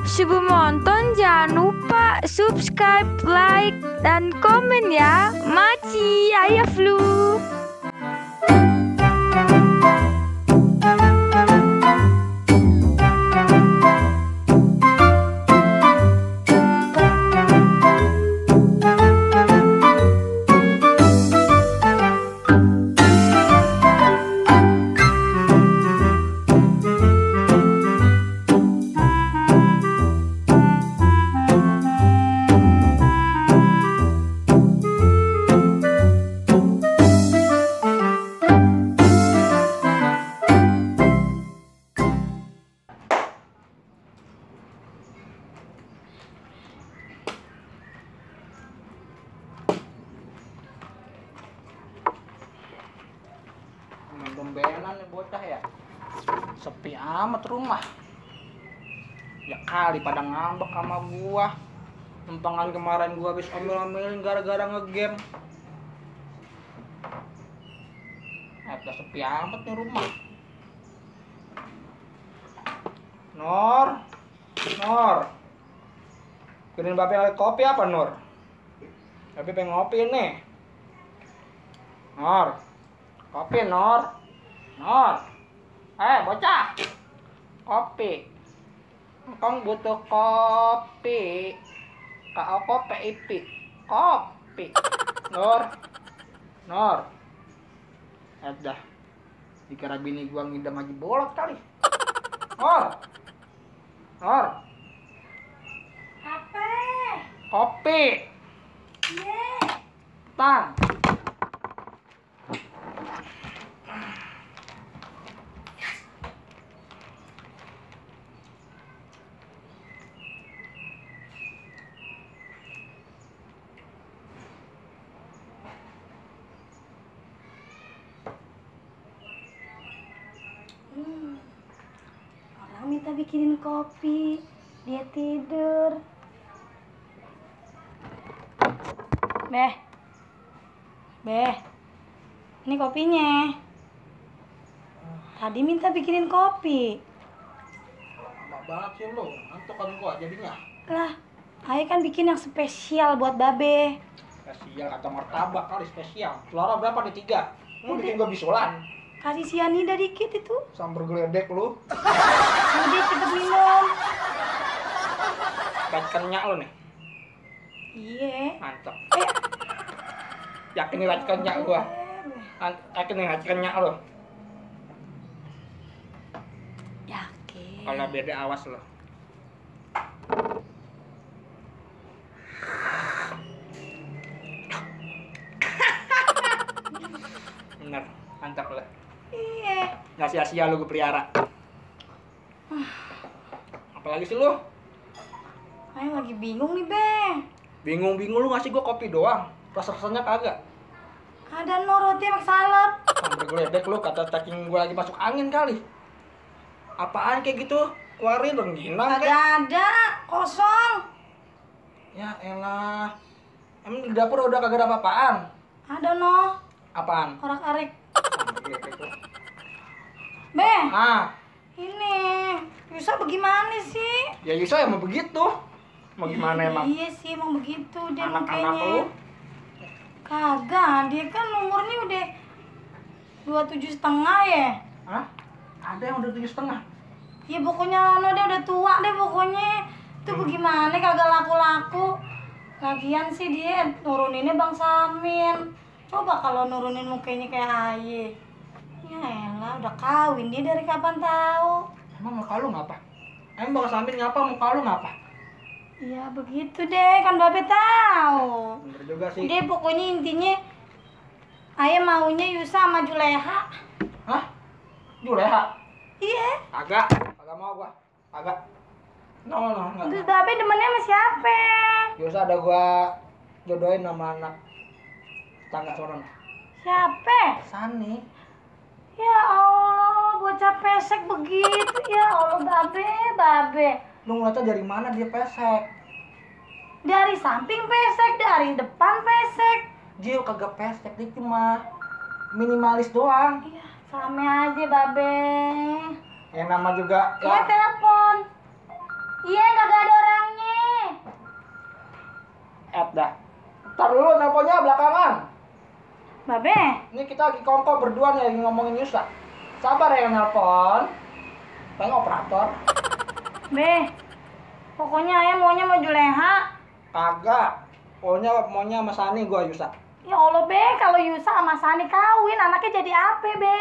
sebelum nonton jangan lupa subscribe, like, dan komen ya. Maci, ayah flu. Tumbenan nih bocah ya, sepi amat rumah. Ya kali pada ngambek sama gua. Empangan kemarin gua habis omel-omelin gara-gara ngegame. Udah sepi amat nih rumah. Nor, kirim bape kopi apa Nur? Bape pengen ngopi nih. Nor, kopi Nor. Bocah, kopi. Engkong butuh kopi. Kau kopi ipi. Kopi. Nor. Dah. Dikira bini gua ngidam lagi bolot kali. Nor. Apa? Kopi. Ye. Tang. Orang minta bikinin kopi, dia tidur. Beh, ini kopinya. Tadi minta bikinin kopi. Lama banget sih lu, ngantuk kan gua jadinya. Lah, Ayah kan bikin yang spesial buat Babe. Spesial atau martabak kali spesial. Telur berapa nih? 3. Lu Udah. bikin gua bisulan. Kasih sianida dikit itu. Sambar geledek lu. Udah cepet minum. Gak kenyak lu nih. Iya. Mantap. Yakin nih gak kenyak gua. Yakin nih gak kenyak lu. Yakin. Kalau beda awas lu. Bener, mantap lu. Iya. Gak sia-sia lu gue pelihara. Apalagi sih lu? Ayah lagi bingung nih, Beh. Bingung-bingung lu ngasih gue kopi doang. Rasa-rasanya kagak. Ada roti sama salep. Sampai geledek lu, kata cacing gue lagi masuk angin kali. Apaan kayak gitu? Keluarin rengginang Kagak ada, kosong. Ya elah. Emang di dapur udah kagak ada apa-apaan? Ada Apaan? korak-arik. Sampai geledek lu. Beh, ini bisa bagaimana sih? Ya Yusa ya mau begitu. Mau gimana emang? Iya sih, emang begitu dia Anak-anak makanya. lu? Kagak, dia kan umurnya udah 27,5 ya. Hah? Ada yang udah 7,5? Ya pokoknya dia udah tua deh pokoknya. Itu bagaimana kagak laku-laku. Lagian sih dia nuruninnya Bang Samin. Coba kalau nurunin mukanya kayak Aye. Ya elah, udah kawin dia dari kapan tahu. Emang muka lu ngapa? Emang Bang Samin ngapa muka lu ngapa? Ya begitu deh, kan Babe tahu. Bener juga sih. Dia pokoknya intinya Ayah maunya Yusa sama Juleha. Hah? Juleha? Iya. Kagak mau gua. Kagak. No, enggak. Terus Babe demennya sama siapa? Yusa ada gua jodohin sama anak tangga sono. Siapa? Sani. Ya Allah, bocah pesek begitu. Ya Allah, Babe. Lu ngeliatnya dari mana dia pesek? Dari samping pesek, dari depan pesek. Jil kagak pesek, dia cuma minimalis doang. Iya, sama aja, Babe. Yang nama juga Iya, telepon. Iya, kagak ada Babe. Ini kita lagi kongko berdua nih, lagi ngomongin Yusa. Sabar ya yang nelpon. Pengen operator. Be. Pokoknya ayah maunya sama Juleha. Kagak. Maunya sama Sani gua Yusa. Ya Allah, Be, kalau Yusa sama Sani kawin, anaknya jadi apa, Be?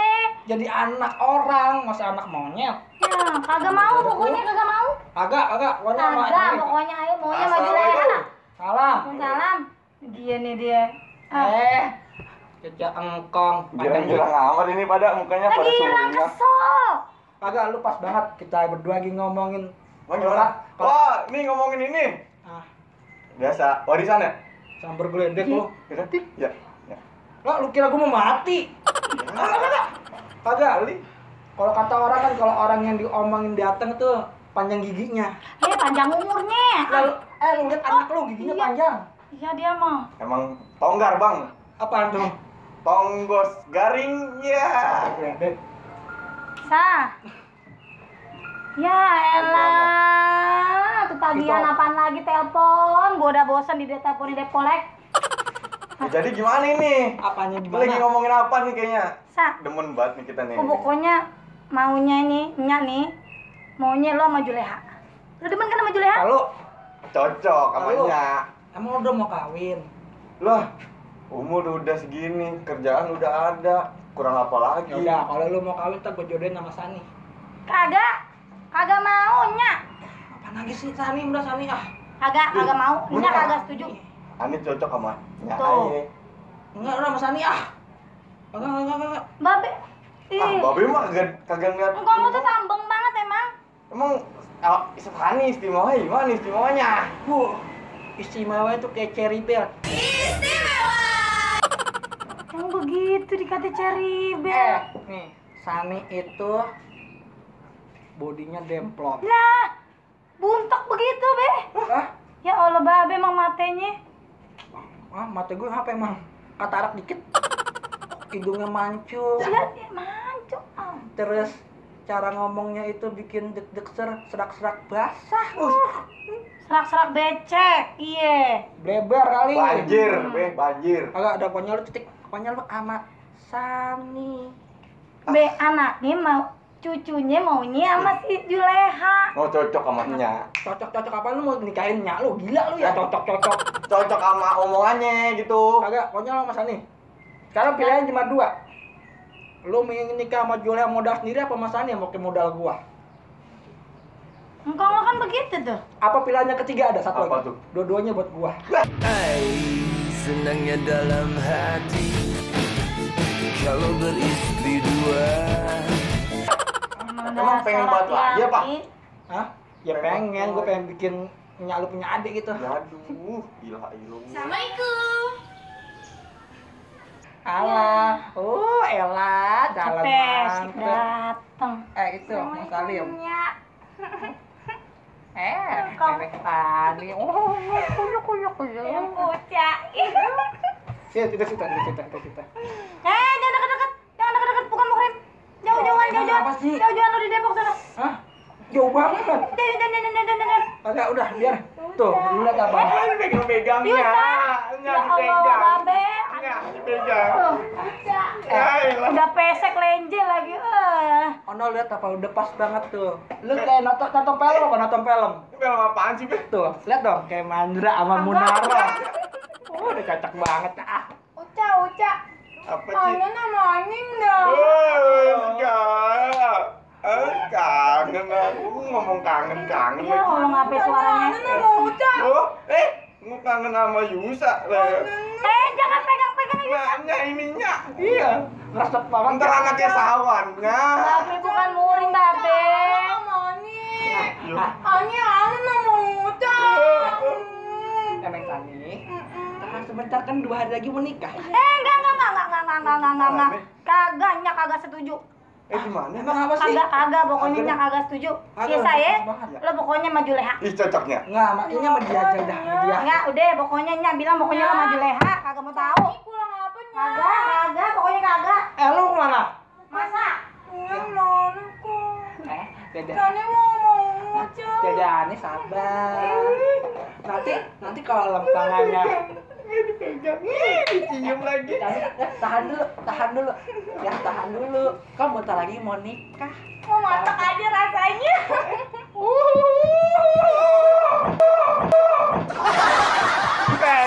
Jadi anak orang, masa anak monyet. Ya, kagak mau, pokoknya kagak mau. Agak. Pokoknya sama Kagak, Sani. pokoknya ayah maunya sama Juleha. Assalamualaikum. Salam. Salam. Dia nih dia. Jejak engkong. Girang-girang amat ini pada mukanya pada Lagi hilang sumringah. kesel. Kagak, lu pas banget kita berdua lagi ngomongin. Bang gimana? Wah, ini ngomongin ini. Ah, Biasa, warisan ya? sambar geledek lu. Kita ya. Ya. Lah, lu kira gua mau mati? Kagak. Kali. Kalau kata orang kan, kalau orang yang diomongin dateng tuh panjang giginya. Panjang umurnya. Lalu, lu lihat anak lu giginya Iya. panjang. Iya dia mah. Emang tonggar, Bang. Apaan tuh? Tonggos garing ya. Geledek. Sah. Ya elah, tuh tagihan Gitu. apaan lagi telepon? Gua udah bosan di teleponin Depolek. Ya, jadi gimana ini? Apanya Kita lagi gimana? ngomongin apa nih kayaknya? Sah, Demen banget nih kita nih. pokoknya maunya ini, Nyak nih, maunya lo sama Juleha. Lo demen kan sama Juleha? Kalau Cocok sama Halo. Nyak. emang udah mau kawin? Lah, umur udah segini, kerjaan udah ada, kurang apa lagi? Ya udah, kalau lu mau kawin tak gue jodohin sama Sani. Kagak mau, Nyak. Apaan lagi sih Sani? Udah Sani ah. Kagak mau, Nyak Bener. kagak setuju. Ani cocok sama Nyak Tuh. aja. Enggak, udah sama Sani ah. Enggak. Babe, Ah, Babe mah kagak ngeliat. engkau lu tuh tambeng banget emang. Emang Sani istimewa gimana istimewanya? Istimewa itu kayak cherry bell. Emang begitu dikata ceribel. Nih, Sani itu bodinya demplon. Lah, buntok begitu, Be. Ah, Ya Allah, Babe emang matenya. mata gue apa emang? Katarak dikit. Hidungnya mancung. Lihat, ya, mancung. Terus cara ngomongnya itu bikin deg-deg serak-serak basah. Serak-serak becek, iya. Bleber kali. Banjir, banjir. Agak ada pokoknya lu titik. Pokoknya lu sama Sani. Be, anaknya mau, cucunya maunya sama si Juleha. Mau cocok sama Nyak. Cocok apa lu mau nikahin Nyak lu? Gila lu ya cocok. Cocok sama omongannya gitu. Kagak, pokoknya lu sama Sani. Sekarang pilihan cuma dua. Lu mau nikah sama Julia modal sendiri apa sama Sani yang pakai modal gua? Engkau kan begitu tuh. Apa pilihannya ketiga ada satu Apa lagi? tuh? Dua-duanya buat gua. Hai, senangnya dalam hati kalau beristri dua. Emang pengen banget lagi apa? Hah? Ya pengen, gua pengen bikin Nyak lu punya adik gitu. Aduh, gila. Assalamualaikum. Alah, Ella, jalan Cepet, banget. dateng. Itu, Mas Salim. Nyak. Nenek tadi. Oh, kuyuk. Yang bocah. Kita. Jangan deket-deket. Jangan deket-deket, bukan muhrim. Jauh-jauhan. Apa sih? Jauh-jauhan lu di Depok sana. Hah? Jauh banget. Jangan. Agak udah, biar. Tuh, lu lihat apa? Pegang-pegangnya. Ya Allah, Babe. Nyak dipegang. Udah pesek lenje lagi. Ono lihat apa udah pas banget tuh. Lu kayak nonton film apa nonton film? Film apaan sih, Be? Tuh, lihat dong kayak Mandra sama Munaro. Udah cocok banget ah. Uca. Apa sih? Kangen sama Aning dong. Enggak. Kangen aku ngomong kangen. Ya Allah, ngapain suaranya? Oh, mau kangen sama Yusa lah. Jangan pegang-pegang aja. Nanya ininya. Iya, ngerasa banget. Ntar anaknya sawannya. Babe bukan muring, Babe. Emang Tani. Tahan sebentar kan 2 hari lagi mau nikah. Enggak. Kagak, Nyak kagak setuju. Gimana? Emang apa sih? Kagak, pokoknya Nyak kagak setuju. Kagak, Iya saya, banget ya. lo pokoknya maju Leha. Ih, cocoknya. Enggak, makanya sama dia aja udah sama dia. Enggak, udah pokoknya Nyak bilang pokoknya lo maju Leha, kagak mau tahu. Kagak, pokoknya kagak. Lu kemana? Masa? Dede. Dede Ani sabar. Nanti kalau lempangannya Dipegang, dicium lagi. Tahan dulu. Ya, tahan dulu. Kamu bentar lagi mau nikah. Mau masak aja rasanya.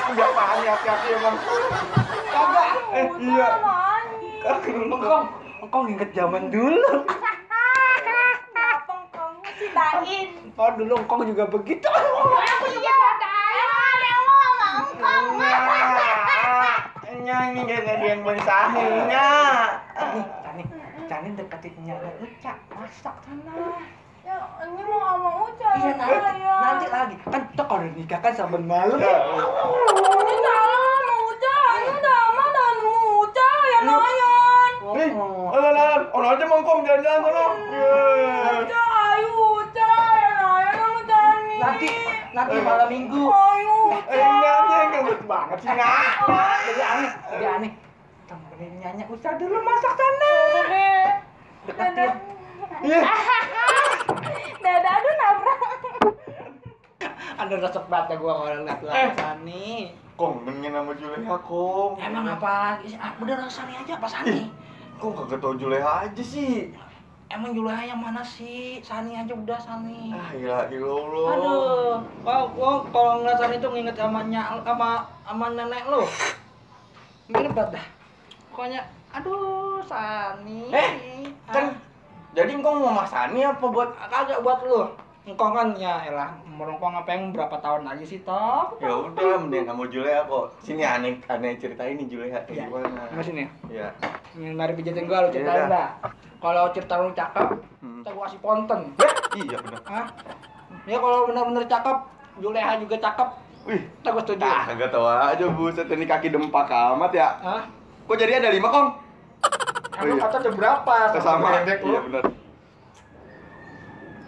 Punya tahan hati-hati emang. Kagak. Iya. Engkau inget zaman dulu. Kenapa kamu cintain? Oh, dulu engkau juga begitu. Aku juga cintain. Emang sama engkau. Nyanyi gak ada yang mensahinya. Cani deketin nyana Uca, masak sana. Ya, ini mau sama Uca. Iya, nanti lagi. Kan kita kalau udah nikah kan saben malam. Ini salah sama Uca. Ini udah aman dan Uca ya Nayan. Nih, orang aja mongkong jalan-jalan sana. Uca, ayo Uca ya Nayan sama Cani. Nanti malam minggu. Ayo Uca. Nyanyi ngebut banget sih nggak? Jadi aneh. Temenin nyanyi Uca dulu masak sana. Deketin. Iya. Dada aduh nabrak. Ada resep banget ya gua kalau ngeliat lu Sani. Kong, pengen sama Juleha, Kong. Emang apa lagi sih? Udah Sani aja apa Sani? Kok kagak tau Juleha aja sih? Emang Juleha yang mana sih? Sani aja udah Sani. Ah, ilah Allah. Aduh, kalau ngeliat Sani tuh nginget sama nenek lo. Mirip banget dah. Pokoknya, aduh Sani. Kan jadi engkau mau Mas Sani apa buat Kagak buat lu. Engkau kan ya elah, umur engkau ngapain berapa tahun lagi sih toh? ya udah mending kamu Juleha kok. Sini aneh ceritain nih Juleha kayak gimana. Mas ini. Iya. Ini mari pijatin gua lu ceritain Iya. dah. Kalau cerita lu cakep, kita gua kasih ponten. Iya benar. Hah? Ya kalau bener-bener cakep, Juleha juga cakep. Wih, Kita gua setuju. kagak tahu aja buset ini kaki dempak amat ya. Hah? Kok jadi ada 5, Kong? Emang iya. kata ada berapa? Sama Pendek lu. iya benar.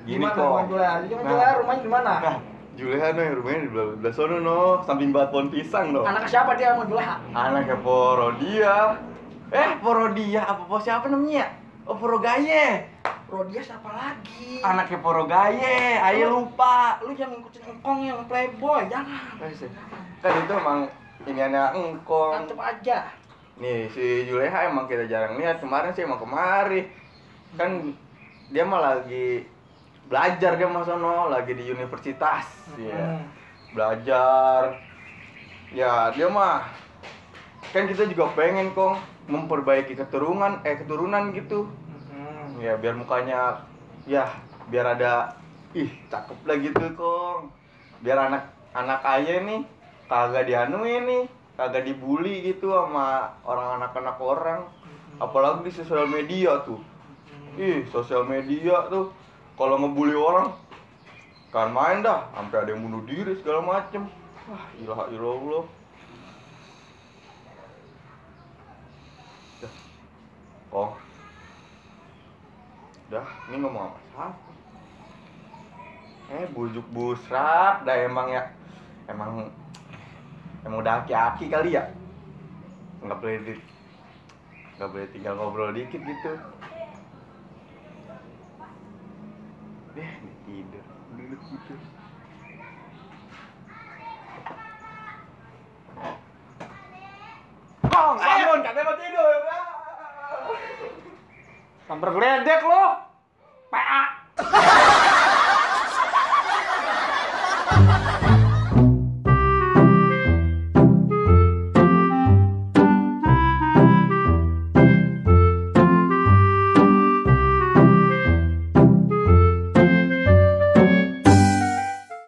Gini Gimana kok. rumah Juleha? Juleha rumahnya di mana? Nah, Juleha no, rumahnya di belah sono no, samping batu pohon pisang no. Anak siapa dia sama Juleha? Anaknya Porodia. Porodia apa siapa namanya? Oh, Porogaye. Rodia siapa lagi? Anaknya Porogaye, ayo lupa. Lu jangan ngikutin engkong yang playboy, jangan. Kan itu emang ini anak engkong. Mantep aja. Nih si Juleha emang kita jarang lihat, kemarin sih emang kemari. Kan dia mah lagi belajar, dia mah sono lagi di universitas. Iya. Belajar. Ya, dia mah kan kita juga pengen Kong memperbaiki keturunan gitu. Ya biar mukanya ya biar ada cakep lah gitu Kong. Biar anak ayah nih kagak dianuin nih, kagak dibully gitu sama anak-anak orang. Apalagi di sosial media tuh. Sosial media tuh kalau ngebully orang kan main dah, sampai ada yang bunuh diri segala macem. Wah, ilah Allah. Kong. Dah, ini ngomong apa? Bujuk busrak dah emang ya. Emang udah aki-aki kali ya. Nggak boleh tinggal ngobrol dikit gitu. Deh, tidur. Duduk gitu. Kong, bangun, katanya mau tidur. Sampai geledek lo. PA.